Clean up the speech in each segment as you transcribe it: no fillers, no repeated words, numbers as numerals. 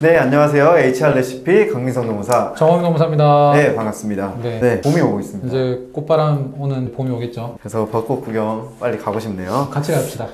네, 안녕하세요. HR 레시피 강민성 노무사 정원희 노무사입니다. 네, 반갑습니다. 네. 봄이 오고 있습니다. 이제 꽃바람 오는 봄이 오겠죠. 그래서 벚꽃 구경 빨리 가고 싶네요. 같이 갑시다.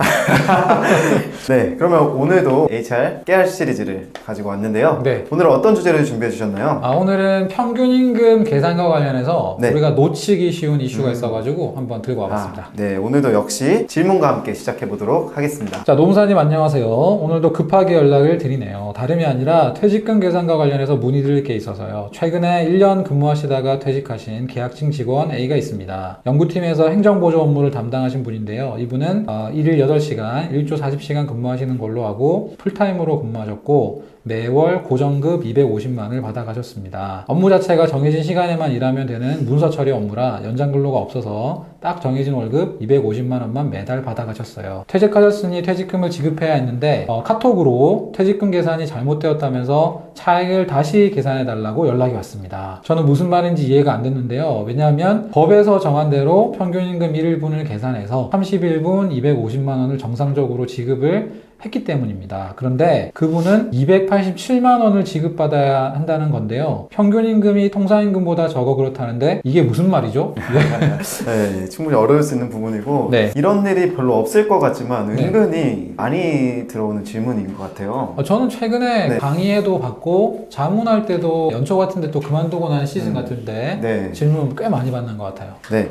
네, 그러면 오늘도 HR 깨알 시리즈를 가지고 왔는데요. 네. 오늘은 어떤 주제를 준비해 주셨나요? 오늘은 평균임금 계산과 관련해서 네. 우리가 놓치기 쉬운 이슈가 있어가지고 한번 들고 와봤습니다. 네, 오늘도 역시 질문과 함께 시작해 보도록 하겠습니다. 자, 노무사님 안녕하세요. 오늘도 급하게 연락을 드리네요. 다름이 아니라 퇴직금 계산과 관련해서 문의드릴 게 있어서요. 최근에 1년 근무하시다가 퇴직하신 계약직 직원 A가 있습니다. 연구팀에서 행정보조 업무를 담당하신 분인데요. 이분은 일일 8시간, 1조 40시간 근무하시는 걸로 하고 풀타임으로 근무하셨고 매월 고정급 250만을 받아가셨습니다. 업무 자체가 정해진 시간에만 일하면 되는 문서 처리 업무라 연장 근로가 없어서 딱 정해진 월급 250만 원만 매달 받아가셨어요. 퇴직하셨으니 퇴직금을 지급해야 했는데 카톡으로 퇴직금 계산이 잘못되었다면서 차액을 다시 계산해달라고 연락이 왔습니다. 저는 무슨 말인지 이해가 안 됐는데요. 왜냐하면 법에서 정한 대로 평균임금 1일분을 계산해서 31분 250만 원을 정상적으로 지급을 했기 때문입니다. 그런데 그분은 287만 원을 지급받아야 한다는 건데요. 평균임금이 통상임금보다 적어 그렇다는데 이게 무슨 말이죠? 네, 충분히 어려울 수 있는 부분이고 네. 이런 일이 별로 없을 것 같지만 네. 은근히 많이 들어오는 질문인 것 같아요. 저는 최근에 네. 강의에도 받고 자문할 때도 연초 같은 데 또 그만두고 나는 시즌 같은데 네. 질문 꽤 많이 받는 것 같아요. 네.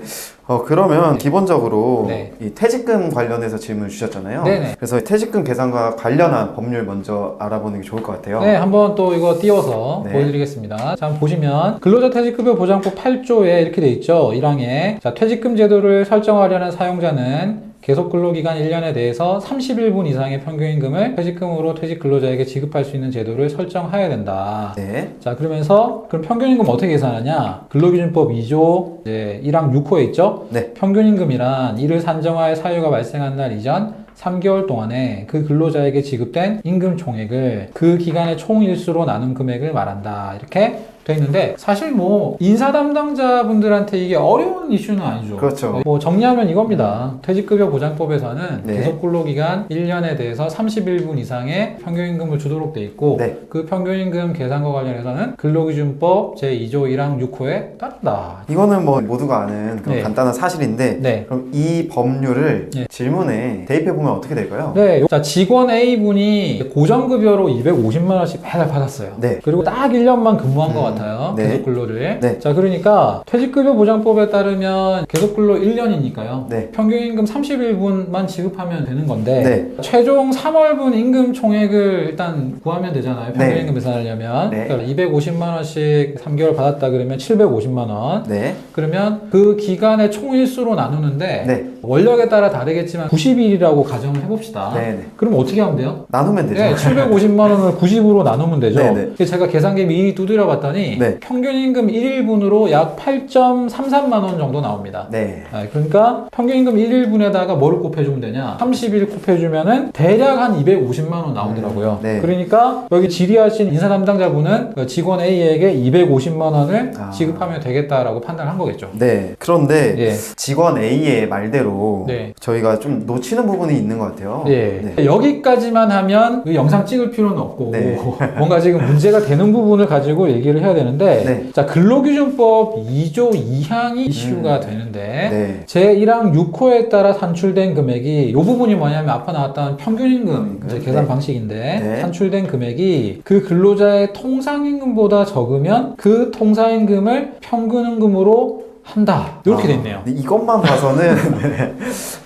그러면 기본적으로 네. 이 퇴직금 관련해서 질문을 주셨잖아요. 네네. 그래서 퇴직금 계산과 관련한 법률 먼저 알아보는 게 좋을 것 같아요. 네, 한번 또 이거 띄워서 네. 보여드리겠습니다. 자, 한번 보시면 근로자 퇴직급여 보장법 8조에 이렇게 돼 있죠. 1항에 자, 퇴직금 제도를 설정하려는 사용자는 계속 근로기간 1년에 대해서 31분 이상의 평균임금을 퇴직금으로 퇴직 근로자에게 지급할 수 있는 제도를 설정해야 된다. 네. 자, 그러면서 그럼 평균임금 어떻게 계산하냐? 근로기준법 2조 1항 6호에 있죠? 네. 평균임금이란 이를 산정할 사유가 발생한 날 이전 3개월 동안에 그 근로자에게 지급된 임금 총액을 그 기간의 총일수로 나눈 금액을 말한다. 이렇게 돼 있는데 사실 뭐 인사 담당자분들한테 이게 어려운 이슈는 아니죠. 그렇죠. 뭐 정리하면 이겁니다. 퇴직급여 보장법에서는 네. 계속 근로기간 1년에 대해서 31분 이상의 평균임금을 주도록 돼 있고 네. 그 평균임금 계산과 관련해서는 근로기준법 제2조 1항 6호에 따른다. 이거는 뭐 모두가 아는 그런 네. 간단한 사실인데 네. 그럼 이 법률을 네. 질문에 대입해 보면 어떻게 될까요? 네, 자, 직원 A분이 고정급여로 250만 원씩 매달 받았어요. 네. 그리고 딱 1년만 근무한 것 같아요. 네. 계속 근로를. 네. 자, 그러니까 퇴직급여 보장법에 따르면 계속 근로 1년이니까요. 네. 평균임금 31분만 지급하면 되는 건데 네. 최종 3월분 임금 총액을 일단 구하면 되잖아요. 평균임금 네. 계산하려면. 네. 그러니까 250만 원씩 3개월 받았다 그러면 750만 원. 네. 그러면 그 기간의 총일수로 나누는데 네. 원력에 따라 다르겠지만 90일이라고 가정을 해봅시다. 네. 네. 그럼 어떻게 하면 돼요? 나누면 되죠. 네, 750만 원을 90으로 나누면 되죠. 네, 네. 그래서 제가 계산기 미리 두드려 봤더니 네. 평균임금 1일분으로 약 8.33만 원 정도 나옵니다. 네. 그러니까 평균임금 1일분에다가 뭐를 곱해주면 되냐? 30일 곱해주면은 대략 한 250만 원 나오더라고요. 네. 그러니까 여기 질의하신 인사 담당자분은 그 직원 A에게 250만 원을 지급하면 되겠다라고 판단한 거겠죠. 네. 그런데 예. 직원 A의 말대로 네. 저희가 좀 놓치는 부분이 있는 것 같아요. 예. 네. 여기까지만 하면 그 영상 찍을 필요는 없고 네. 뭔가 지금 문제가 되는 부분을 가지고 얘기를 해야 되는데 네. 자, 근로기준법 2조 2항이 이슈가 되는데 네. 제1항 6호에 따라 산출된 금액이 이 부분이 뭐냐면 아까 나왔던 평균임금 이제 계산 네. 방식인데 네. 산출된 금액이 그 근로자의 통상임금보다 적으면 그 통상임금을 평균임금으로 한다. 이렇게 돼 있네요. 이것만 봐서는 네.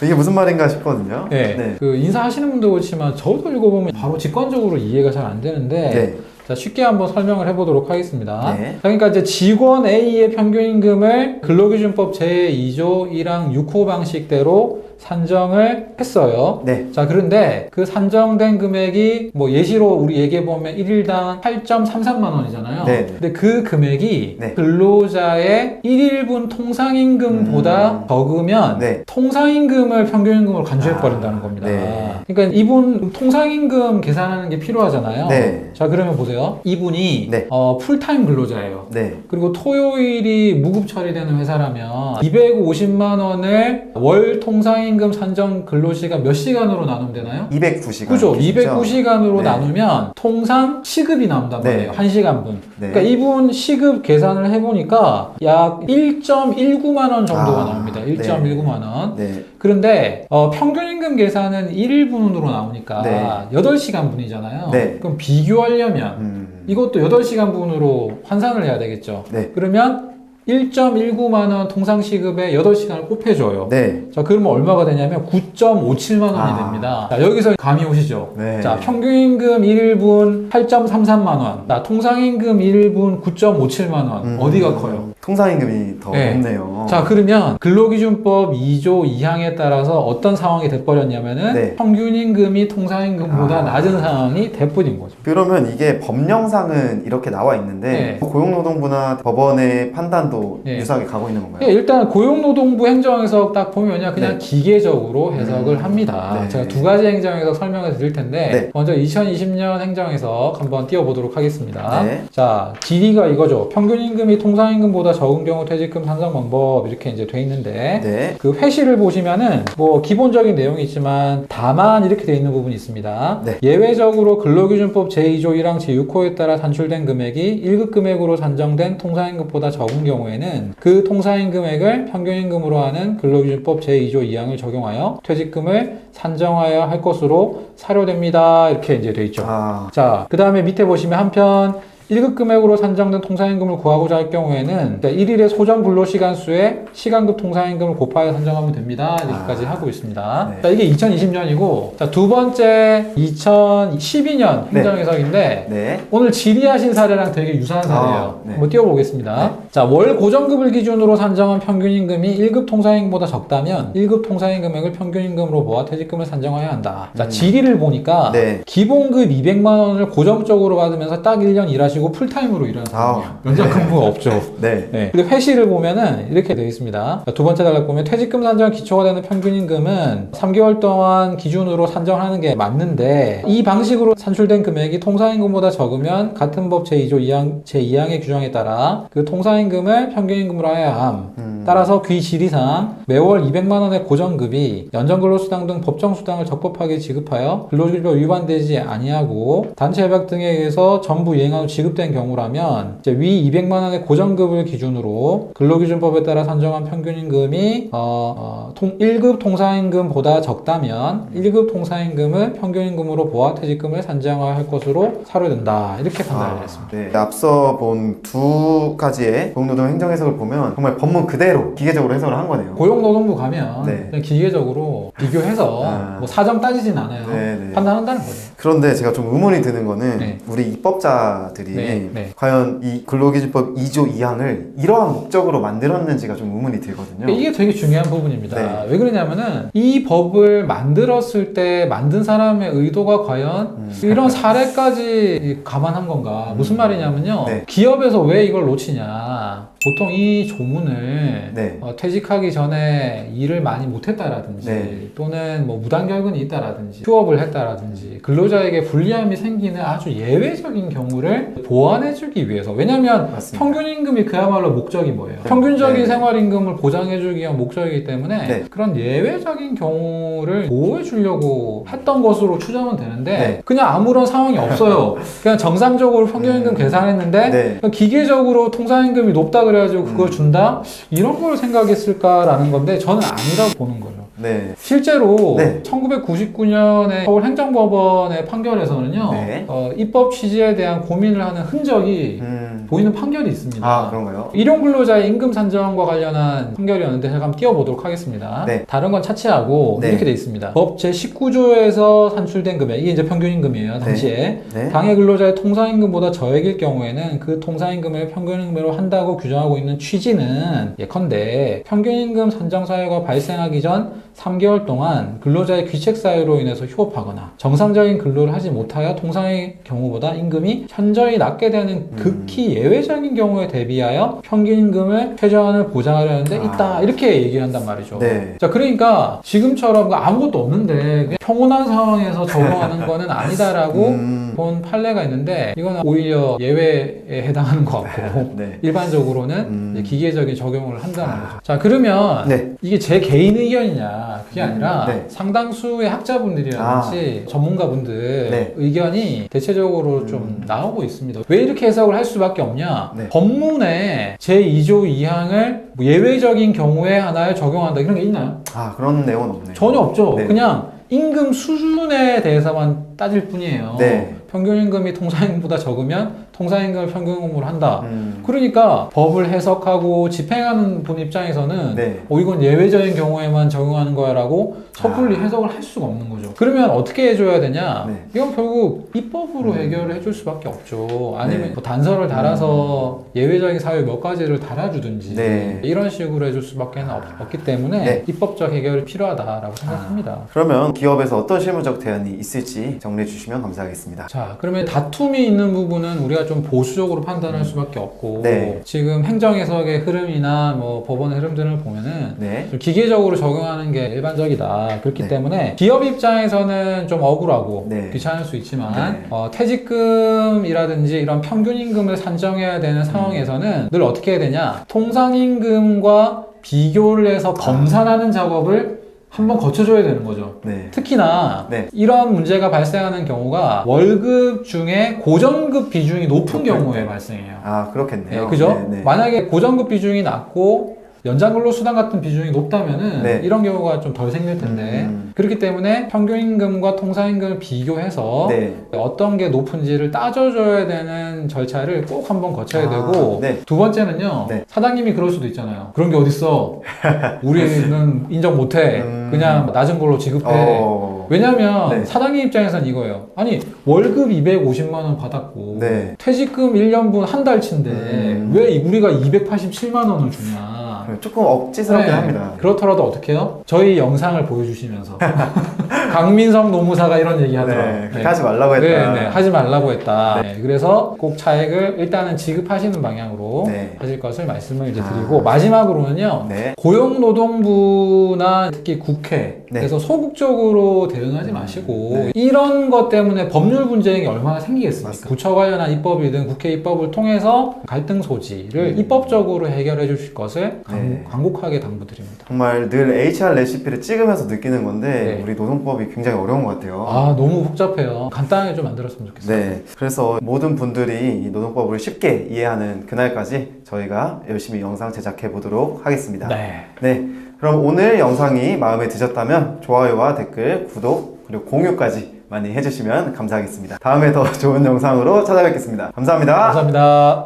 이게 무슨 말인가 싶거든요. 네. 네. 그 인사하시는 분도 그렇지만 저도 읽어보면 바로 직관적으로 이해가 잘 안 되는데 네. 자, 쉽게 한번 설명을 해보도록 하겠습니다. 네. 자, 그러니까 이제 직원 A의 평균임금을 근로기준법 제2조 1항 6호 방식대로 산정을 했어요. 네. 자, 그런데 그 산정된 금액이 뭐 예시로 우리 얘기해보면 1일당 8.33만 원이잖아요. 네. 근데 그 금액이 네. 근로자의 1일분 통상임금보다 적으면 네. 통상임금을 평균임금으로 간주해버린다는 겁니다. 네. 그러니까 이분 통상임금 계산하는 게 필요하잖아요. 네. 자, 그러면 보세요. 이분이 네. 풀타임 근로자예요. 네. 그리고 토요일이 무급 처리되는 회사라면 250만 원을 월 통상임금 산정 근로시간 몇 시간으로 나누면 되나요? 209시간. 그죠? 209시간으로 네. 나누면 통상 시급이 나온단 말이에요. 네. 1시간분. 네. 그러니까 이분 시급 계산을 해보니까 약 1.19만 원 정도가 나옵니다. 1.19만 원. 네. 그런데 평균임금 계산은 1일분으로 나오니까 네. 8시간 분이잖아요. 네. 그럼 비교하려면 이것도 8시간 분으로 환산을 해야 되겠죠. 네. 그러면 1.19만 원 통상시급에 8시간을 곱해줘요. 네. 자, 그러면 얼마가 되냐면 9.57만 원이 됩니다. 자, 여기서 감이 오시죠? 네. 자, 평균임금 1일분 8.33만 원. 자, 통상임금 1일분 9.57만 원. 어디가 커요? 통상임금이 더 네. 높네요. 자, 그러면 근로기준법 2조 2항에 따라서 어떤 상황이 돼버렸냐면은 네. 평균임금이 통상임금보다 낮은 상황이 돼버린 거죠. 그러면 이게 법령상은 이렇게 나와 있는데 네. 고용노동부나 법원의 판단도 네. 유사하게 가고 있는 건가요? 예, 일단 고용노동부 행정에서 딱 보면요, 그냥 네. 기계적으로 해석을 합니다. 네. 제가 두 가지 행정에서 설명을 드릴 텐데, 네. 먼저 2020년 행정에서 한번 띄워보도록 하겠습니다. 네. 자, 길이가 이거죠. 평균임금이 통상임금보다 적은 경우 퇴직금 산정 방법 이렇게 이제 돼 있는데, 네. 그 회시를 보시면은 뭐 기본적인 내용이 있지만 다만 이렇게 돼 있는 부분이 있습니다. 네. 예외적으로 근로기준법 제2조 1항 제6호에 따라 산출된 금액이 1급 금액으로 산정된 통상임금보다 적은 경우에는 그 통상임 금액을 평균임금으로 하는 근로기준법 제2조 2항을 적용하여 퇴직금을 산정하여야 할 것으로 사료됩니다. 이렇게 이제 돼 있죠. 자, 그 다음에 밑에 보시면 한편 1급 금액으로 산정된 통상임금을 구하고자 할 경우에는 1일의 소정 근로시간 수에 시간급 통상임금을 곱하여 산정하면 됩니다. 이렇게까지 하고 있습니다. 네. 자, 이게 2020년이고, 자, 두 번째 2012년 행정해석인데, 네. 오늘 질의하신 사례랑 되게 유사한 사례예요. 네. 한번 띄워보겠습니다. 네. 자, 월 고정급을 기준으로 산정한 평균임금이 1급 통상임금보다 적다면 1급 통상임 금액을 평균임금으로 모아 퇴직금을 산정해야 한다. 자, 질의를 보니까 네. 기본급 200만 원을 고정적으로 받으면서 딱 1년 일하시고 풀타임으로 일하는 사람이에요. 면접 근무가 없죠. 네. 네. 근데 회시를 보면은 이렇게 되어 있습니다. 자, 두 번째 단락 보면 퇴직금 산정 기초가 되는 평균임금은 3개월 동안 기준으로 산정하는 게 맞는데 이 방식으로 산출된 금액이 통상임금보다 적으면 같은 법 제2조 2항, 제2항의 규정에 따라 그 통상임금을 평균임금으로 해야 함. 따라서 귀 질의상 매월 200만 원의 고정급이 연장근로수당 등 법정수당을 적법하게 지급하여 근로기준법 위반되지 아니하고 단체협약 등에 의해서 전부 이행한 후 지급된 경우라면 이제 위 200만 원의 고정급을 기준으로 근로기준법에 따라 산정한 평균임금이 1급 통상임금보다 적다면 1급 통상임금을 평균임금으로 보아 퇴직금을 산정해야 할 것으로 사료된다. 이렇게 판단을 했습니다. 네. 앞서 본 두 가지의 고용노동 행정 해석을 보면 정말 법문 그대로 기계적으로 해석을 한 거네요. 고용노동부 가면 네. 그냥 기계적으로 비교해서 뭐 사정 따지진 않아요. 네, 네. 판단한다는 거죠. 그런데 제가 좀 의문이 드는 거는 네. 우리 입법자들이 네, 네. 과연 이 근로기준법 2조 2항을 이러한 목적으로 만들었는지가 좀 의문이 들거든요. 이게 되게 중요한 부분입니다. 네. 왜 그러냐면은 이 법을 만들었을 때 만든 사람의 의도가 과연 이런 사례까지 감안한 건가? 무슨 말이냐면요. 네. 기업에서 왜 이걸 놓치냐? 보통 이 조문을 네. 퇴직하기 전에 일을 많이 못했다라든지 네. 또는 뭐 무단결근이 있다라든지 휴업을 했다라든지 근로자에게 불리함이 생기는 아주 예외적인 경우를 보완해주기 위해서. 왜냐하면 맞습니다. 평균임금이 그야말로 목적이 뭐예요? 네. 평균적인 네. 생활임금을 보장해주기 위한 목적이기 때문에 네. 그런 예외적인 경우를 보호해주려고 했던 것으로 추정은 되는데 네. 그냥 아무런 상황이 없어요. 그냥 정상적으로 평균임금 계산했는데 네. 그냥 기계적으로 통상임금이 높다 그래가지고 그걸 준다? 이런 걸 생각했을까라는 건데 저는 아니라고 보는 거예요. 네. 실제로 네. 1999년에 서울행정법원의 판결에서는요. 네. 입법 취지에 대한 고민을 하는 흔적이 보이는 판결이 있습니다. 아, 그런가요? 일용 근로자의 임금 산정과 관련한 판결이었는데 제가 한번 띄워보도록 하겠습니다. 네. 다른 건 차치하고 네. 이렇게 돼 있습니다. 법 제19조에서 산출된 금액, 이게 이제 평균임금이에요, 당시에. 네. 당해 근로자의 통상임금보다 저액일 경우에는 그 통상임금을 평균임금으로 한다고 규정하고 있는 취지는 예컨대 평균임금 산정 사유가 발생하기 전 3개월 동안 근로자의 귀책 사유로 인해서 휴업하거나 정상적인 근로를 하지 못하여 통상의 경우보다 임금이 현저히 낮게 되는 극히 예외적인 경우에 대비하여 평균임금을 최저한을 보장하려는데 있다, 이렇게 얘기를 한단 말이죠. 네. 자, 그러니까 지금처럼 아무것도 없는데 그냥 평온한 상황에서 적용하는 거는 아니다라고 본 판례가 있는데, 이거는 오히려 예외에 해당하는 것 같고 네. 일반적으로는 이제 기계적인 적용을 한다는 거죠. 자, 그러면 네. 이게 제 개인 의견이냐, 그게 아니라 네. 상당수의 학자분들이라든지 전문가분들 네. 의견이 대체적으로 좀 나오고 있습니다. 왜 이렇게 해석을 할 수밖에 없냐? 네. 법문에 제2조 2항을 예외적인 경우에 하나에 적용한다, 이런 게 있나요? 아, 그런 내용은 없네요. 전혀 없죠. 네. 그냥 임금 수준에 대해서만 따질 뿐이에요. 네. 평균임금이 통상임금보다 적으면 통상임금을 평균임금으로 한다. 음. 그러니까 법을 해석하고 집행하는 분 입장에서는 네. 이건 예외적인 경우에만 적용하는 거야 라고 섣불리 해석을 할 수가 없는 거죠. 그러면 어떻게 해줘야 되냐? 네. 이건 결국 입법으로 해결을 해줄 수밖에 없죠. 아니면 네. 뭐 단서를 달아서 예외적인 사유 몇 가지를 달아주든지 네. 이런 식으로 해줄 수밖에 없기 때문에 네. 입법적 해결이 필요하다라고 생각합니다. 그러면 기업에서 어떤 실무적 대안이 있을지 정리해 주시면 감사하겠습니다. 자, 그러면 다툼이 있는 부분은 우리가 좀 보수적으로 판단할 수밖에 없고, 네. 지금 행정해석의 흐름이나 뭐 법원의 흐름들을 보면은 네. 좀 기계적으로 적용하는 게 일반적이다. 그렇기 네. 때문에 기업 입장에서는 좀 억울하고 네. 귀찮을 수 있지만 네. 퇴직금이라든지 이런 평균임금을 산정해야 되는 상황에서는 늘 어떻게 해야 되냐? 통상임금과 비교를 해서 검산하는 작업을 한번 거쳐줘야 되는 거죠. 네. 특히나 네. 이런 문제가 발생하는 경우가 월급 중에 고정급 비중이 높은 경우에 발생해요. 아, 그렇겠네요. 네, 그죠? 네. 네. 만약에 고정급 비중이 낮고 연장근로수당 같은 비중이 높다면은 네. 이런 경우가 좀 덜 생길 텐데 그렇기 때문에 평균임금과 통상임금을 비교해서 네. 어떤 게 높은지를 따져줘야 되는 절차를 꼭 한번 거쳐야 되고 네. 두 번째는요, 네. 사장님이 그럴 수도 있잖아요. 그런 게 어딨어, 우리는 인정 못해, 그냥 낮은 걸로 지급해. 왜냐면 네. 사장님 입장에서는 이거예요. 아니, 월급 250만 원 받았고 네. 퇴직금 1년분 한 달치인데 왜 우리가 287만 원을 주냐. 조금 억지스럽긴 네. 합니다. 그렇더라도 어떻게 해요? 저희 영상을 보여주시면서 강민성 노무사가 이런 얘기 하더라고요. 네. 그렇게 하지 말라고 했다. 네, 하지 말라고 했다. 네, 그래서 꼭 차액을 일단은 지급하시는 방향으로 네. 하실 것을 말씀을 이제 드리고, 마지막으로는요, 네. 고용노동부나 특히 국회에서 소극적으로 대응하지 마시고, 네. 이런 것 때문에 법률 분쟁이 얼마나 생기겠습니까? 맞습니다. 부처 관련한 입법이든 국회 입법을 통해서 갈등 소지를 입법적으로 해결해 주실 것을 네. 간곡하게 당부드립니다. 정말 늘 HR 레시피를 찍으면서 느끼는 건데 네. 우리 노동법이 굉장히 어려운 것 같아요. 아, 너무 복잡해요. 간단하게 좀 만들었으면 좋겠어요. 네. 그래서 모든 분들이 이 노동법을 쉽게 이해하는 그날까지 저희가 열심히 영상 제작해 보도록 하겠습니다. 네. 네. 그럼 오늘 영상이 마음에 드셨다면 좋아요와 댓글, 구독, 그리고 공유까지 많이 해주시면 감사하겠습니다. 다음에 더 좋은 영상으로 찾아뵙겠습니다. 감사합니다. 감사합니다.